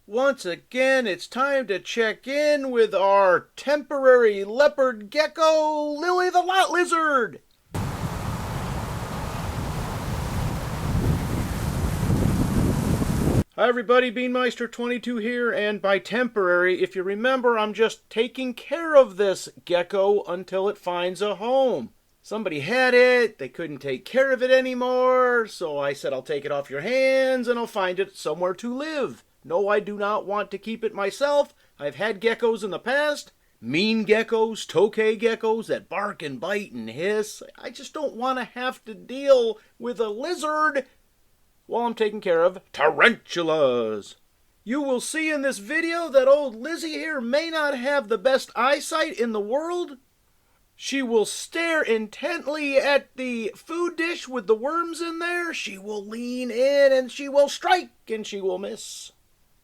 Once again, it's time to check in with our temporary leopard gecko, Lily the Lot Lizard. Hi everybody, Beanmeister22 here, and by temporary, if you remember, I'm just taking care of this gecko until it finds a home. Somebody had it, they couldn't take care of it anymore, so I said I'll take it off your hands and I'll find it somewhere to live. No, I do not want to keep it myself. I've had geckos in the past. Mean geckos, tokay geckos that bark and bite and hiss. I just don't want to have to deal with a lizard while I'm taking care of tarantulas. You will see in this video that old Lizzie here may not have the best eyesight in the world. She will stare intently at the food dish with the worms in there. She will lean in and she will strike and she will miss.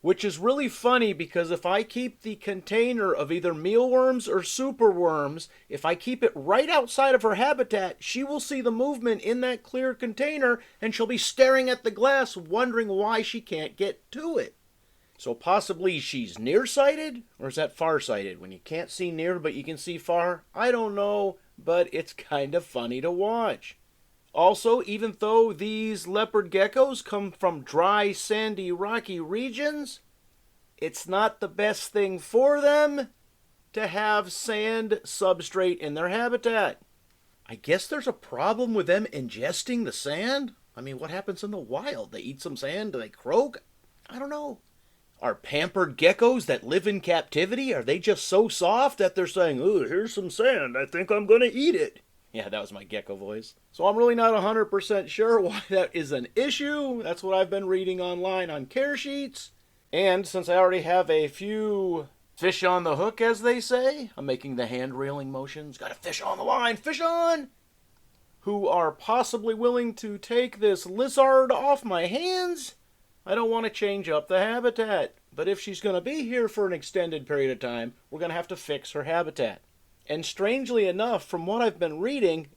Which is really funny because if I keep the container of either mealworms or superworms, if I keep it right outside of her habitat, she will see the movement in that clear container and she'll be staring at the glass wondering why she can't get to it. So possibly she's nearsighted, or is that farsighted? When you can't see near but you can see far? I don't know, but it's kind of funny to watch. Also, even though these leopard geckos come from dry, sandy, rocky regions, it's not the best thing for them to have sand substrate in their habitat. I guess there's a problem with them ingesting the sand. I mean, what happens in the wild? They eat some sand, do they croak? I don't know. Are pampered geckos that live in captivity, are they just so soft that they're saying, "Ooh, here's some sand, I think I'm going to eat it"? Yeah, that was my gecko voice. So I'm really not 100% sure why that is an issue. That's what I've been reading online on care sheets. And since I already have a few fish on the hook, as they say, I'm making the hand railing motions. Got a fish on the line, fish on! Who are possibly willing to take this lizard off my hands. I don't want to change up the habitat. But if she's going to be here for an extended period of time, we're going to have to fix her habitat. And strangely enough, from what I've been reading,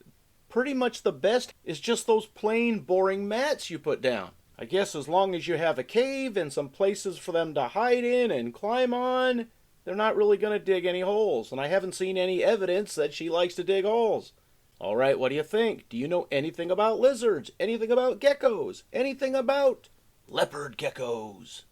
pretty much the best is just those plain, boring mats you put down. I guess as long as you have a cave and some places for them to hide in and climb on, they're not really going to dig any holes. And I haven't seen any evidence that she likes to dig holes. All right, what do you think? Do you know anything about lizards? Anything about geckos? Anything about leopard geckos?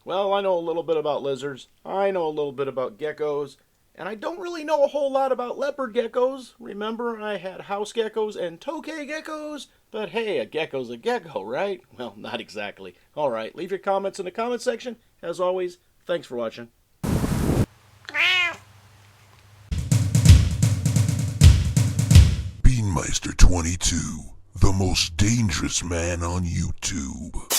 Well, I know a little bit about lizards. I know a little bit about geckos. And I don't really know a whole lot about leopard geckos. Remember, I had house geckos and tokay geckos. But hey, a gecko's a gecko, right? Well, not exactly. All right, leave your comments in the comment section. As always, thanks for watching. Beanmeister22, the most dangerous man on YouTube.